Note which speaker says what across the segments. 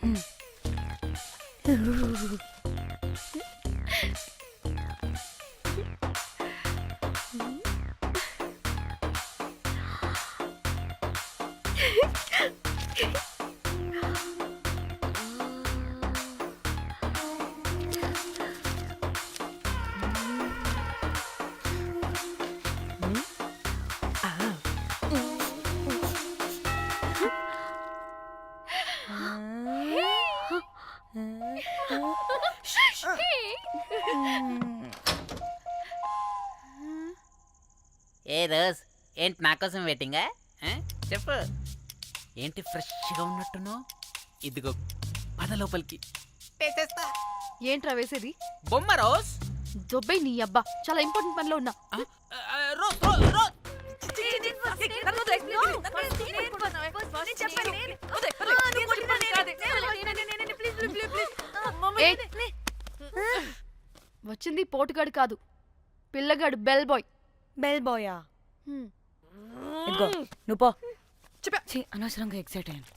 Speaker 1: ఏ rose ఏంటి నా కోసం వెయిటింగా? చెప్పు ఏంటి ఫ్రెష్గా ఉన్నట్టున్నావు? ఇదిగో పద లోపలికి వేసేస్తా.
Speaker 2: ఏంట్రా వేసేది?
Speaker 1: బొమ్మ రోజ్.
Speaker 2: దొబ్బై నీ అబ్బా, చాలా ఇంపార్టెంట్ పనిలో ఉన్నా.
Speaker 1: రోజ్ రోజ్ రోజ్
Speaker 2: వచ్చింది పోటుగాడు కాదు, పిల్లగాడు బెల్ బాయ్.
Speaker 3: బెల్ బాయా? ఇదిగో నువ్వు పో. అనవసరంగా ఎక్సైట్ అయ్యాను.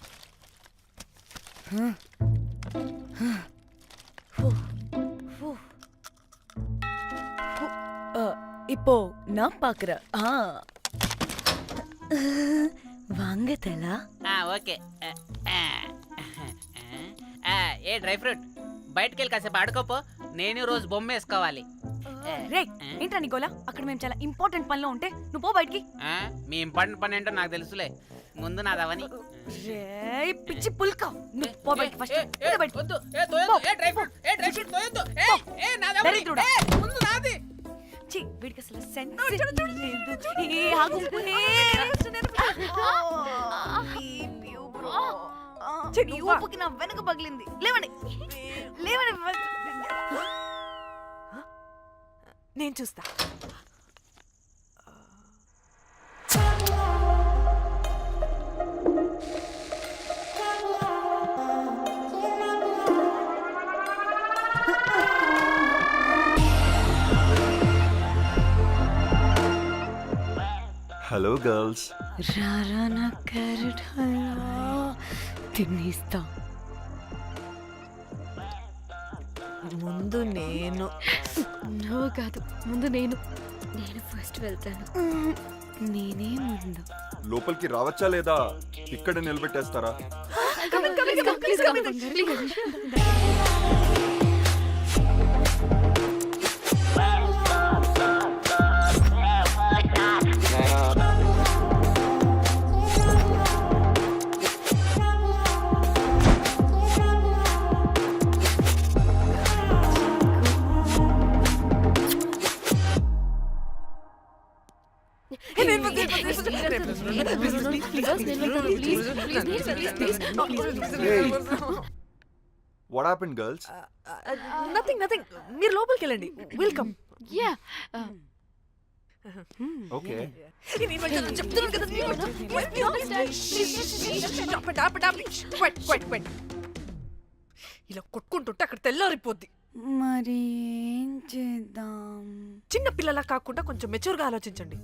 Speaker 3: இப்போ நான் பாக்குறேன். வாங்க தலா.
Speaker 1: ఓకే. ఏ డ్రై ఫ్రూట్ బయటకు వెళ్ళి కాసేపు ఆడుకోపో, నేను రోజు బొమ్మ వేసుకోవాలి.
Speaker 3: రే ఏంట్రా నికోలా, అక్కడ మేము చాలా ఇంపార్టెంట్ పనిలో ఉంటే నువ్వు పో బయటికి.
Speaker 1: మీ ఇంపార్టెంట్ పని ఏంటో నాకు తెలుసులే, ముందు నాదవని.
Speaker 3: రే పిచ్చి పుల్క, నువ్వు పో బయటికి ఫస్ట్. వీడికి అసలు సెన్స్ లేదు. ఊపుకి నా వెనక పగిలింది. లేవండి లేవండి, నేను చూస్తా.
Speaker 4: Hello girls.
Speaker 3: రారా నా క్యారెట్ హల్వా తినేస్తా. ముందు నేను.
Speaker 2: నో కాదు, ముందు నేను ఫస్ట్ వెళ్తాను.
Speaker 3: నేనే ముందు.
Speaker 4: లోపలికి రావచ్చా లేదా ఇక్కడ నిలబెట్టేస్తారా? What happened, girls?
Speaker 3: Nothing. మీరు లోపలికి వెళ్ళండి. వెల్కమ్.
Speaker 2: యా.
Speaker 4: Okay.
Speaker 3: చెప్తున్నాను కదా. ఇలా కొట్టుకుంటుంటే అక్కడ తెల్లారిపోద్ది. మరి ఏం చేద్దాం? చిన్న పిల్లలా కాకుండా కొంచెం మెచ్యూర్గా ఆలోచించండి.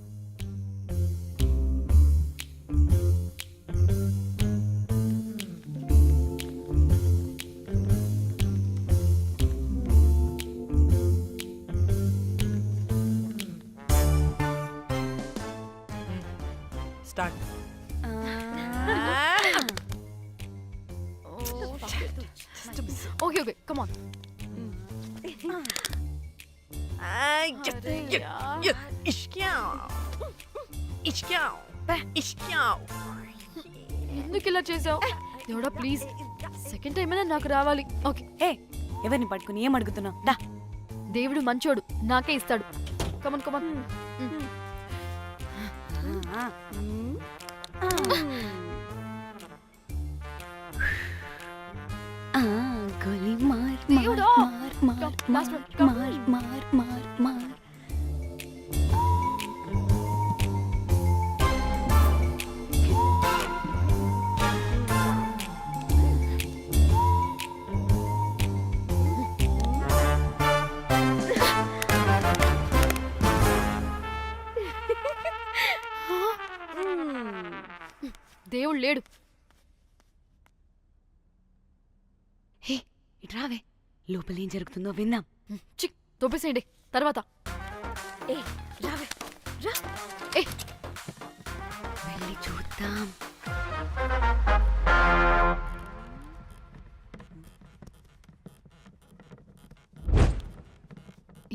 Speaker 3: స్టార్ట్.
Speaker 2: Okay come on. ఎందుకు ఇలా చేసావు? దేవుడా ప్లీజ్, సెకండ్ టైం అయినా నాకు రావాలి. ఓకే.
Speaker 3: ఎవరిని పట్టుకుని ఏం అడుగుతున్నావు? దా.
Speaker 2: దేవుడు మంచోడు, నాకే ఇస్తాడు. Come on come on.
Speaker 3: గోలీ మార్
Speaker 2: దేవుడా.
Speaker 3: మార్ మార్ మార్ మార్ మార్ మార్.
Speaker 2: దేవుడు లేడు.
Speaker 5: ఇటు రావే, లోపల ఏం జరుగుతుందో విందాం.
Speaker 2: చిక్ తోపేసేయండి తర్వాత.
Speaker 5: ఏ రావే, రా.
Speaker 2: ఏ
Speaker 5: వెళ్ళి చూద్దాం.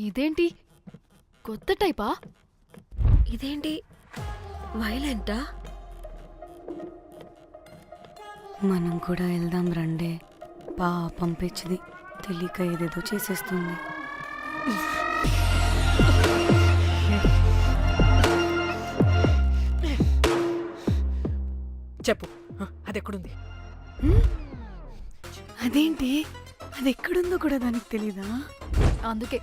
Speaker 2: ఇదేంటి కొత్త టైపా?
Speaker 5: ఇదేంటి వైలెంటా? మనం కూడా వెళ్దాం రండే. పాపం పిచ్చిది, తెలియక ఏదేదో చేసేస్తుంది.
Speaker 3: చెప్పు, అది ఎక్కడుంది?
Speaker 5: అదేంటి, అది ఎక్కడుందో కూడా దానికి తెలీదా?
Speaker 2: అందుకే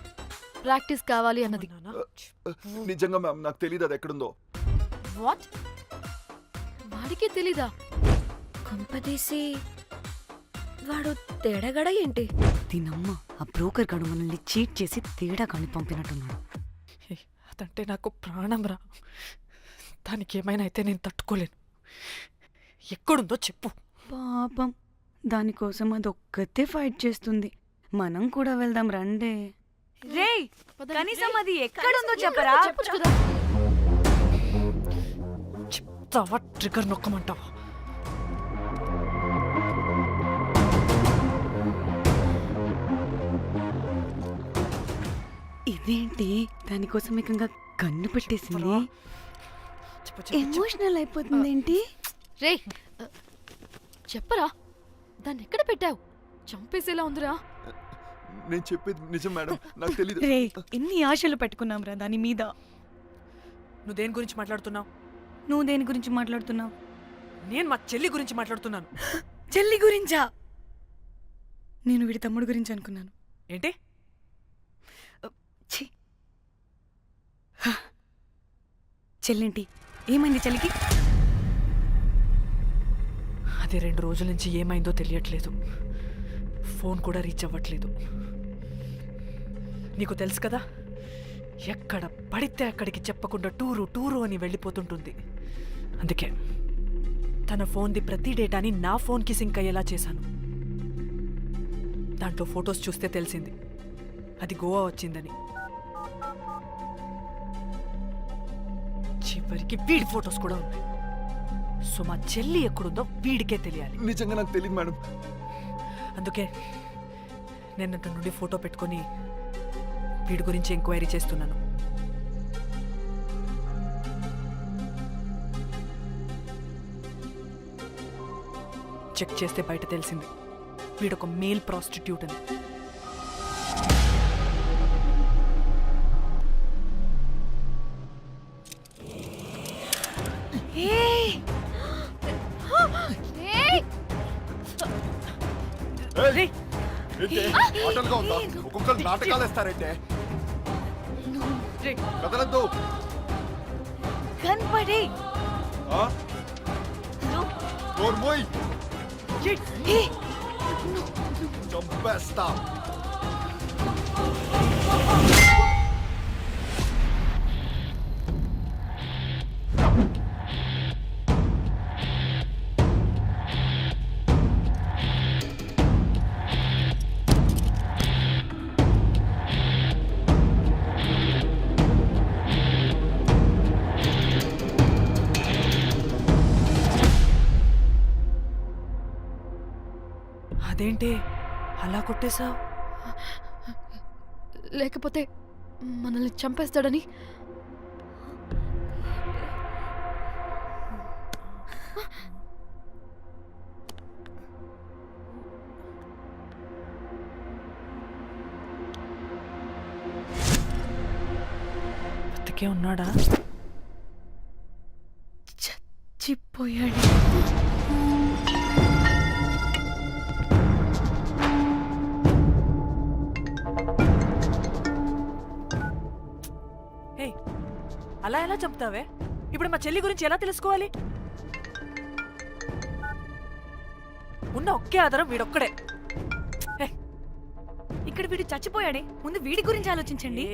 Speaker 2: ప్రాక్టీస్ కావాలి అన్నది.
Speaker 3: నాన్నా,
Speaker 4: నిజంగా మ్యామ్ నాకు తెలియదు అది ఎక్కడుందో.
Speaker 2: వాట్? వాడికి తెలీదా?
Speaker 5: కొంపదీసి వాడు తేడాగడ ఏంటి? దీనమ్మ, ఆ బ్రోకర్ గడు మనల్ని చీట్ చేసి తేడా కాని పంపినట్టున్నాడు.
Speaker 3: హే, అదంటే నాకు ప్రాణం రా. దానికి ఏమైనా అయితే నేను తట్టుకోలేను. ఎక్కడుందో చెప్పు.
Speaker 5: పాపం, దానికోసం అది ఒక్కతే ఫైట్ చేస్తుంది. మనం కూడా వెళ్దాం రండే. రేయ్, కనీసం అది ఎక్కడుందో చెప్పరా?
Speaker 2: చెప్పొచ్చు కదా.
Speaker 3: చెప్తావా? ట్రిగర్ నొక్కమంటావా?
Speaker 5: ఇదేంటి, దానికోసం ఏకంగా కన్ను పెట్టేసింది.
Speaker 3: చెప్పు, చెప్పు, చెప్పు.
Speaker 5: ఎమోషనల్ అయిపోతుందేంటి?
Speaker 2: రే చెప్పరా, దాన్ని ఎక్కడ పెట్టావు? చంపేసేలా ఉందిరా.
Speaker 4: నేను చెప్పేది నిజం మేడం, నాకు తెలియదు.
Speaker 5: రే, ఎన్ని ఆశలు పెట్టుకున్నాం రా దాని మీద.
Speaker 3: నువ్వు దేని గురించి మాట్లాడుతున్నావు?
Speaker 5: నువ్వు దేని గురించి మాట్లాడుతున్నావు?
Speaker 3: నేను మా చెల్లి గురించి మాట్లాడుతున్నాను.
Speaker 5: చెల్లి గురించా? నేను వీడి తమ్ముడు గురించి అనుకున్నాను.
Speaker 3: ఏంటి?
Speaker 5: ఛీ. హ. చెల్లేంటి, ఏమైంది చెల్లికి?
Speaker 3: అది 2 రోజుల నుంచి ఏమైందో తెలియట్లేదు. ఫోన్ కూడా రీచ్ అవ్వట్లేదు. నీకు తెలుసు కదా, ఎక్కడ పడితే అక్కడికి చెప్పకుండా టూరు టూరు అని వెళ్ళిపోతుంటుంది. అందుకే తన ఫోన్ది ప్రతి డేటాని నా ఫోన్కి సింక్ అయ్యేలా చేశాను. దాంట్లో ఫొటోస్ చూస్తే తెలిసింది అది గోవా వచ్చిందని. చివరికి వీడి ఫొటోస్ కూడా ఉన్నాయి. సో మా చెల్లి ఎక్కడుందో వీడికే తెలియాలి.
Speaker 4: నిజంగా నాకు తెలియదు మేడం.
Speaker 3: అందుకే నేను అటు నుండి ఫోటో పెట్టుకొని వీడి గురించి ఎంక్వైరీ చేస్తున్నాను. చెక్ చేస్తే బయట తెలిసింది వీడొక మేల్ ప్రాస్టిట్యూట్ అని. రేయ్,
Speaker 4: ఆటలుగా ఉందా? ఒక్కొక్కరు నాటకాలు వేస్తారంటే
Speaker 3: రేయ్,
Speaker 4: కదలద్దు.
Speaker 5: కనపడే
Speaker 4: నోర్మోయ్,
Speaker 3: ఏయ్,
Speaker 4: చంపేస్తా.
Speaker 3: అదేంటి అలా కొట్టేశావు?
Speaker 2: లేకపోతే మనల్ని చంపేస్తాడని.
Speaker 3: బతికే ఉన్నాడా?
Speaker 5: చచ్చిపోయాడు.
Speaker 3: ఏయ్, అలా ఎలా చంపుతావే? ఇప్పుడు మా చెల్లి గురించి ఎలా తెలుసుకోవాలి? ఉన్న ఒకే ఆధారం వీడొక్కడే.
Speaker 5: ఇక్కడ వీడు చచ్చిపోయాడే, ముందు వీడి గురించి ఆలోచించండి.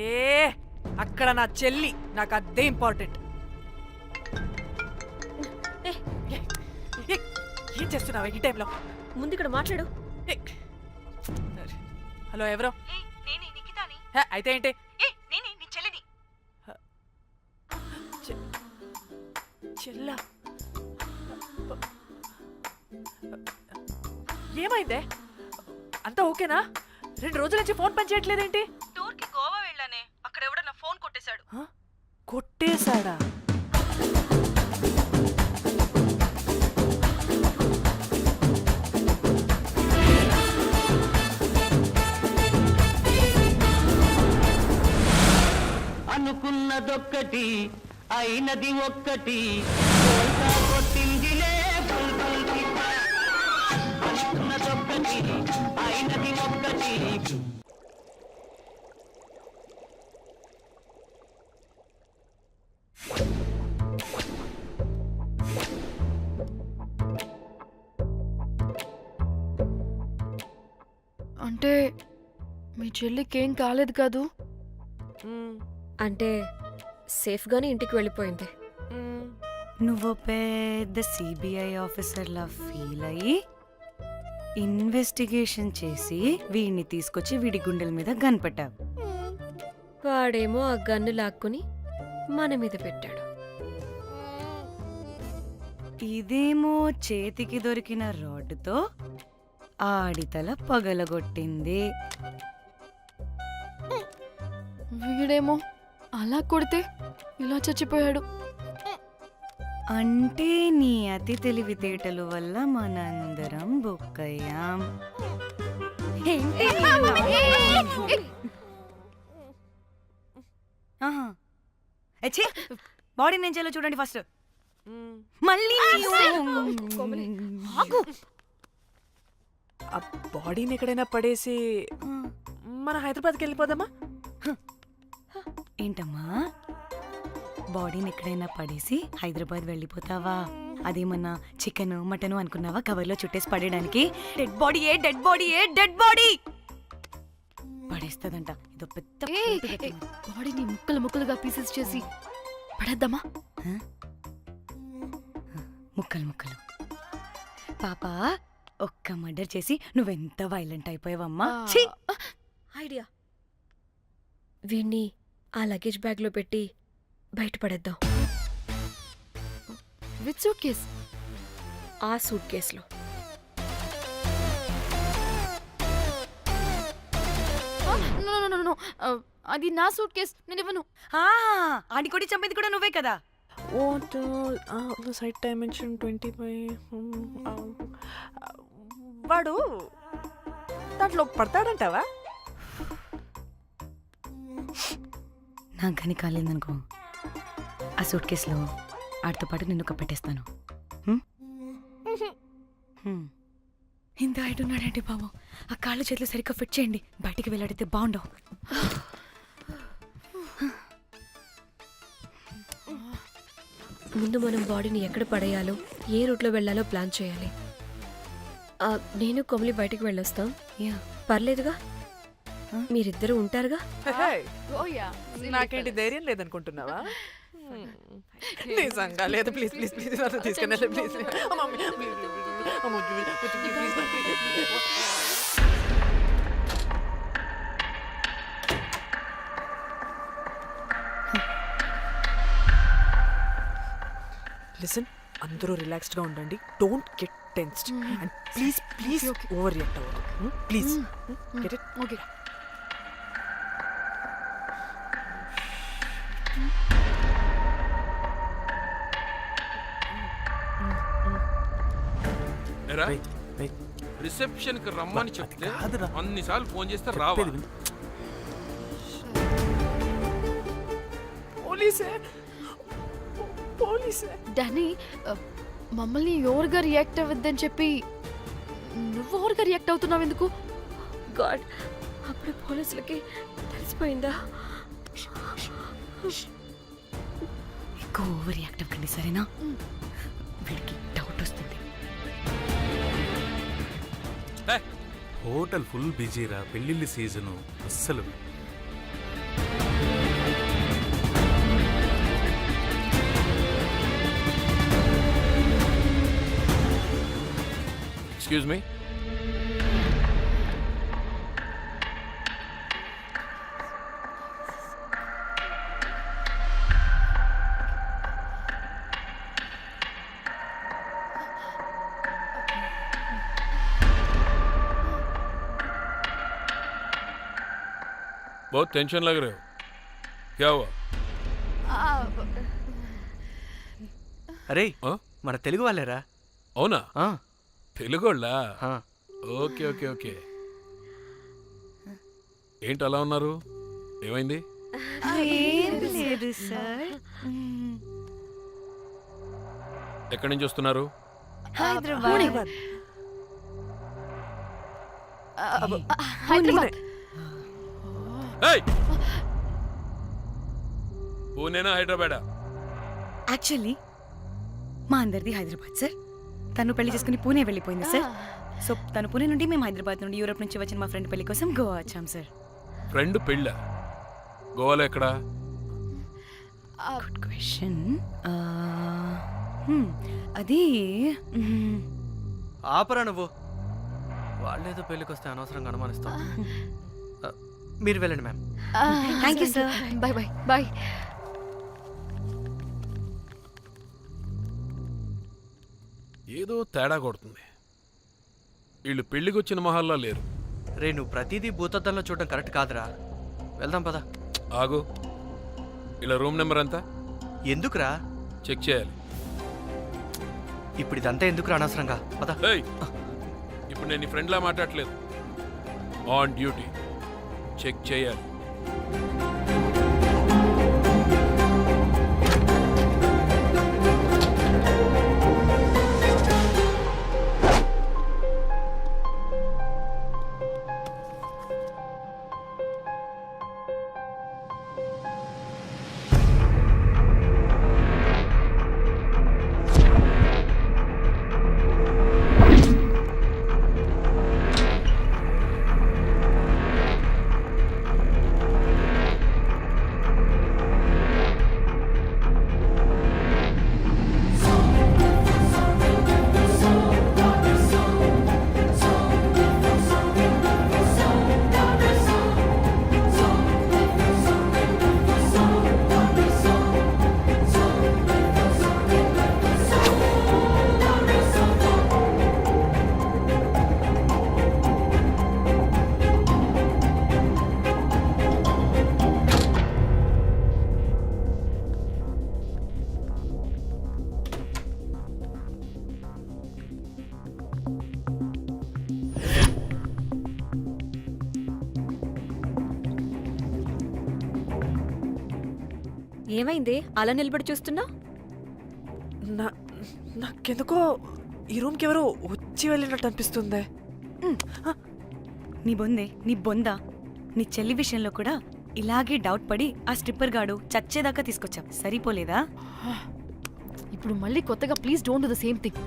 Speaker 3: అక్కడ నా చెల్లి, నాకు అదే ఇంపార్టెంట్. ఏం చేస్తున్నావే ఈ టైంలో?
Speaker 5: ముందు ఇక్కడ మాట్లాడు.
Speaker 3: హలో ఎవరో
Speaker 5: నేనే నిఖితాని
Speaker 3: హే, అయితే ఏంటి
Speaker 5: నేనే నీ చెల్లిని.
Speaker 3: చెల్లా ఏమైందే అంతా ఓకేనా 2 రోజుల నుంచి ఫోన్ పని చేయట్లేదేంటి
Speaker 5: టూర్ కి గోవా వెళ్ళానే, అక్కడ ఎవడో నా ఫోన్ కొట్టేశాడు.
Speaker 3: కొట్టేశాడా
Speaker 6: అనుకున్నదొక్కటి అయినది ఒక్కటి బోల్తా కొట్టిందిలే బుల్బుల్ పిట్ట. అనుకున్నదొక్కటి అయినది ఒక్కటి.
Speaker 2: అంటే మీ చెల్లికేం కాలేదు కాదు?
Speaker 7: అంటే సేఫ్గానే ఇంటికి వెళ్ళిపోయింది.
Speaker 5: నువ్వు పెద్ద సిబిఐ ఆఫీసర్లా ఫీల్ అయ్యి ఇన్వెస్టిగేషన్ చేసి వీడిని తీసుకొచ్చి వీడి గుండెల మీద కనిపెట్టావు.
Speaker 7: వాడేమో ఆ గన్ను లాక్కుని మన మీద పెట్టాడు.
Speaker 5: ఇదేమో చేతికి దొరికిన రాడ్డుతో ఆడితల పగలగొట్టింది.
Speaker 2: వీడేమో అలా కొడితే ఇలా చచ్చిపోయాడు.
Speaker 5: అంటే నీ అతి తెలివితేటల వల్ల మనందరం బుక్కయ్యాం. ఏంటి నీ నవ్వు? ఆహా. ఏ ఛీ! బాడీ నేను చేయాలో చూడండి ఫస్ట్. మళ్ళీ
Speaker 2: ఆగు.
Speaker 3: ఆ బాడీని ఎక్కడైనా పడేసి మన హైదరాబాద్కి వెళ్ళిపోదామా
Speaker 5: ఏంటమ్మా, బాడీని ఎక్కడైనా పడేసి హైదరాబాద్ వెళ్ళిపోతావా? అదేమన్నా చికెన్ మటన్ అనుకున్నావా కవర్లో చుట్టేసి పడేయడానికి? డెడ్ బాడీ ఏ డెడ్ బాడీ ఏ డెడ్ బాడీ పడేస్తుందంట. ఇదో పెద్ద
Speaker 2: బాడీని ముక్కలు ముక్కలుగా పీసెస్ చేసి పడేద్దామా?
Speaker 5: ముక్కలు ముక్కలు. పాప ఒక్క మర్డర్ చేసి నువ్వెంత వైలెంట్ అయిపోయావమ్మా. ఛీ!
Speaker 7: ఐడియా, వీణ్ణి ఆ లగేజ్ బ్యాగ్లో పెట్టి బయటపడేద్దాం.
Speaker 2: With suitcase?
Speaker 7: ఆ సూట్ కేసులో.
Speaker 2: అది నా సూట్ కేస్, నేను ఇవ్వను.
Speaker 5: ఆడి కొట్టి చంపేది కూడా నువ్వే కదా.
Speaker 3: Site dimension 25. వాడు దాంట్లో పడతాడంటావా?
Speaker 5: నాకు కానీ కాలేదనుకో, ఆ సూట్ కేసులో ఆడితో పాటు నిన్ను కప్పెట్టేస్తాను. ఇంత హైట్ ఉన్నాడండి బాబు. ఆ కాళ్ళు చేతులు సరిగ్గా ఫిట్ చేయండి, బయటికి వెళ్ళాడితే బాగుండవు.
Speaker 7: ముందు మనం బాడీని ఎక్కడ పడేయాలో, ఏ రూట్లో వెళ్ళాలో ప్లాన్ చేయాలి. నేను కొమలి బయటికి వెళ్ళొస్తాం.
Speaker 5: యా,
Speaker 7: పర్లేదుగా? మీరిద్దరూ ఉంటారుగా?
Speaker 3: నాకేంటి ధైర్యం లేదనుకుంటున్నావా? నిజంగా లేదు. ప్లీజ్ ప్లీజ్ ప్లీజ్ తీసుకెళ్ళండి ప్లీజ్. లిసన్, అందరూ రిలాక్స్డ్ గా ఉండండి. Don't get tensed and please please overreact అవ్వదు. Please get it.
Speaker 2: Okay.
Speaker 8: Reception కి రమ్మని చెప్తే అన్నిసార్లు ఫోన్ చేస్తే రావా?
Speaker 3: పోలీసే పోలీసే.
Speaker 2: డానీ, మమ్మల్ని ఎవరుగా రియాక్ట్ అవ్వద్దని చెప్పి నువ్వు ఎవరుగా రియాక్ట్ అవుతున్నావు ఎందుకు?
Speaker 7: గాడ్, అప్పుడు పోలీసులకి తెలిసిపోయిందా?
Speaker 5: ఎక్కువ ఓవర్ రియాక్ట్ అవ్వకండి సరేనా? వీడికి డౌట్ వస్తుంది.
Speaker 9: హోటల్ ఫుల్ బిజీరా, పెళ్ళిళ్ళ సీజను అస్సలు.
Speaker 8: ఎక్స్క్యూజ్ మీ, बहुत टेंशन लग रहे हो क्या हुआ
Speaker 10: అరే
Speaker 8: ఆ?
Speaker 10: మన తెలుగు వాళ్ళేరా
Speaker 8: అవునా
Speaker 10: ఆ,
Speaker 8: తెలుగోళ్ళా
Speaker 10: ఆ.
Speaker 8: ఓకే ఓకే ఓకే ఏంటి అలా ఉన్నారు ఏమైంది
Speaker 5: ఏం లేదు సార్.
Speaker 8: ఎక్కడి నుంచి వస్తున్నారు
Speaker 5: హైదరాబాద్.
Speaker 2: హైదరాబాద్.
Speaker 8: ఏయ్! పూణేనా హైదరాబాదా
Speaker 5: యాక్చువల్లీ మా అందరిది హైదరాబాద్ సార్. తను పెళ్లి చేసుకుని పూణే వెళ్ళిపోయింది సార్. సో తను పూణే నుండి మేము హైదరాబాద్ నుండి యూరోప్ నుంచి వచ్చిన మా ఫ్రెండ్ పెళ్లి కోసం గోవా వచ్చాం సార్.
Speaker 8: ఫ్రెండ్ పెళ్ళ గోవాలో ఎక్కడా
Speaker 5: గుడ్ క్వశ్చన్. అది
Speaker 10: ఆపరా నువ్వు. వాళ్ళేదో పెళ్ళికి వస్తే అనవసరంగా అనుమానిస్తాం. మీరు వెళ్ళండి ma'am.
Speaker 5: Thank you sir.
Speaker 2: Bye bye bye.
Speaker 8: ఏదో తేడా కొడుతుంది వీళ్ళు పెళ్ళికి వచ్చిన మహల్లా లేరు
Speaker 10: రే నువ్వు ప్రతిదీ భూతద్దంలో చూడడం కరెక్ట్ కాదురా. వెళ్దాం పద.
Speaker 8: ఆగు ఇలా రూమ్ నెంబర్ ఎంత
Speaker 10: ఎందుకురా
Speaker 8: చెక్ చేయాలి
Speaker 10: ఇప్పుడు ఇదంతా ఎందుకురా అనవసరంగా పద.
Speaker 8: ఏయ్! ఇప్పుడు నేను నీ ఫ్రెండ్లా మాట్లాడట్లేదు ఆన్ డ్యూటీ చెక్ చేయాలి
Speaker 7: ఏమైంది అలా నిలబడి చూస్తున్నా?
Speaker 3: నాకెందుకో ఈ రూమ్కి ఎవరో వచ్చి వెళ్ళినట్టు అనిపిస్తుంది.
Speaker 5: నీ బొందే నీ బొందా నీ చెల్లి విషయంలో కూడా ఇలాగే డౌట్ పడి ఆ స్ట్రిప్పర్ గాడు చచ్చేదాకా తీసుకొచ్చాం. సరిపోలేదా?
Speaker 2: ఇప్పుడు మళ్ళీ కొత్తగా please don't do the same thing.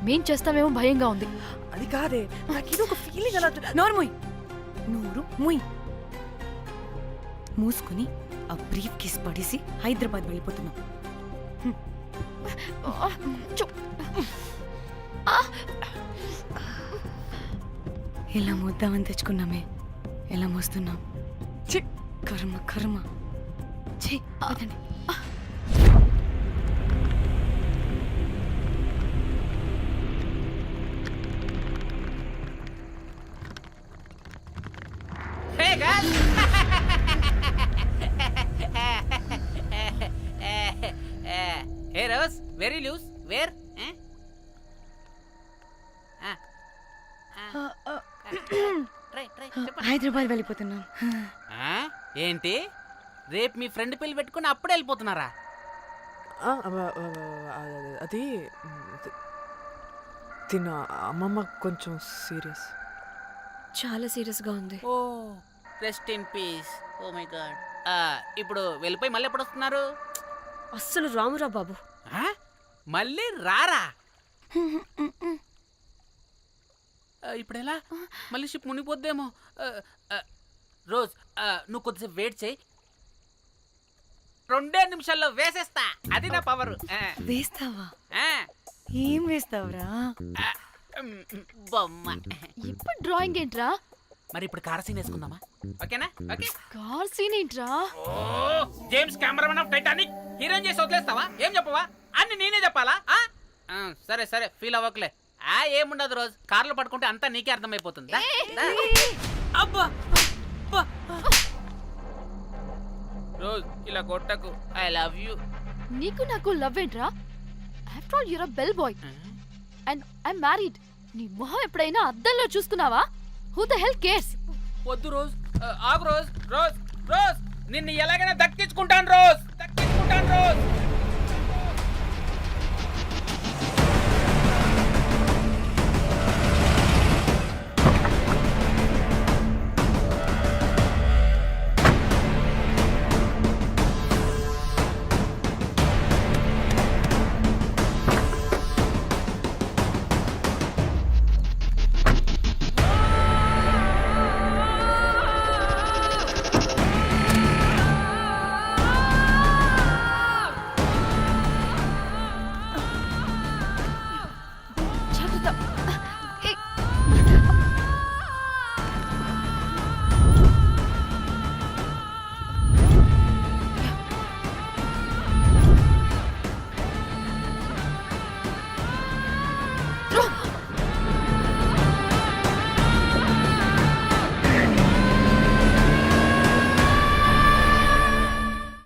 Speaker 2: మేం చేస్తామేమో భయంగా ఉంది.
Speaker 3: అది కాదే, నాకు ఒక ఫీలింగ్ అలా.
Speaker 5: నోరు ముయ్. నోరు ముయ్. మూసుకుని ఆ బ్రీఫ్ కేస్ పడేసి హైదరాబాద్ వెళ్ళిపోతున్నాం. ఎలా మోద్దామని తెచ్చుకున్నామే, ఎలా మోస్తున్నాం. కర్మ కర్మ. ఛీ, వదండి.
Speaker 1: Hey guys! Hey Rose, very loose. Where? Try.
Speaker 5: Hyderabad వెళ్ళిపోతున్నాం.
Speaker 1: ఏంటి రేపు మీ ఫ్రెండ్ పెళ్లి పెట్టుకుని అప్పుడే వెళ్ళిపోతున్నారా?
Speaker 3: అది తిన్న అమ్మమ్మ కొంచెం సీరియస్.
Speaker 7: చాలా సీరియస్గా ఉంది.
Speaker 1: Oh rest in peace. Oh my god. ఇప్పుడు వెళ్ళిపోయి మళ్ళీ ఎప్పుడు వస్తున్నారు?
Speaker 7: అస్సలు రామురా బాబు.
Speaker 1: మళ్ళీ రారా? ఇప్పుడు ఎలా? మళ్ళీ షిప్ మునిగిపోద్దేమో. రోజ్ నువ్వు కొద్దిసేపు వెయిట్ చేయి, 2 నిమిషాల్లో వేసేస్తా. అది నా పవర్.
Speaker 5: వేస్తావా? ఏం వేస్తావురా?
Speaker 1: బొమ్మ.
Speaker 2: ఇప్పుడు డ్రాయింగ్ ఏంట్రా?
Speaker 1: మరి ఇప్పుడు కార్ సీన్ వేసుకుందామా? ఓకేనా? ఓకే.
Speaker 2: కార్ సీన్ ఏంట్రా?
Speaker 1: James cameraman of Titanic heroine చేసి వదిలేస్తావా? ఏం చెప్పవా? అన్ని నేనే చెప్పాలా? సరే సరే, ఫీల్ అవ్వకలే. ఏముండదు రోజు, కార్లో పడుకుంటే అంతా నీకే అర్థమైపోతుంది. దా, దా. అబ్బా రోజ్ ఇలా కొట్టకు, ఐ లవ్ యూ.
Speaker 2: నీకు నాకు లవ్ ఏంట్రా? After all you're a bellboy and I married. నీ మొహం ఎప్పుడైనా అద్దంలో చూసుకున్నావా? Who the hell cares?
Speaker 1: వద్దు రోజ్, ఆగు రోజ్. రోజ్ రోజ్ నిన్ను ఎలాగైనా దక్కించుకుంటాను రోజ్, దక్కించుకుంటాను రోజ్.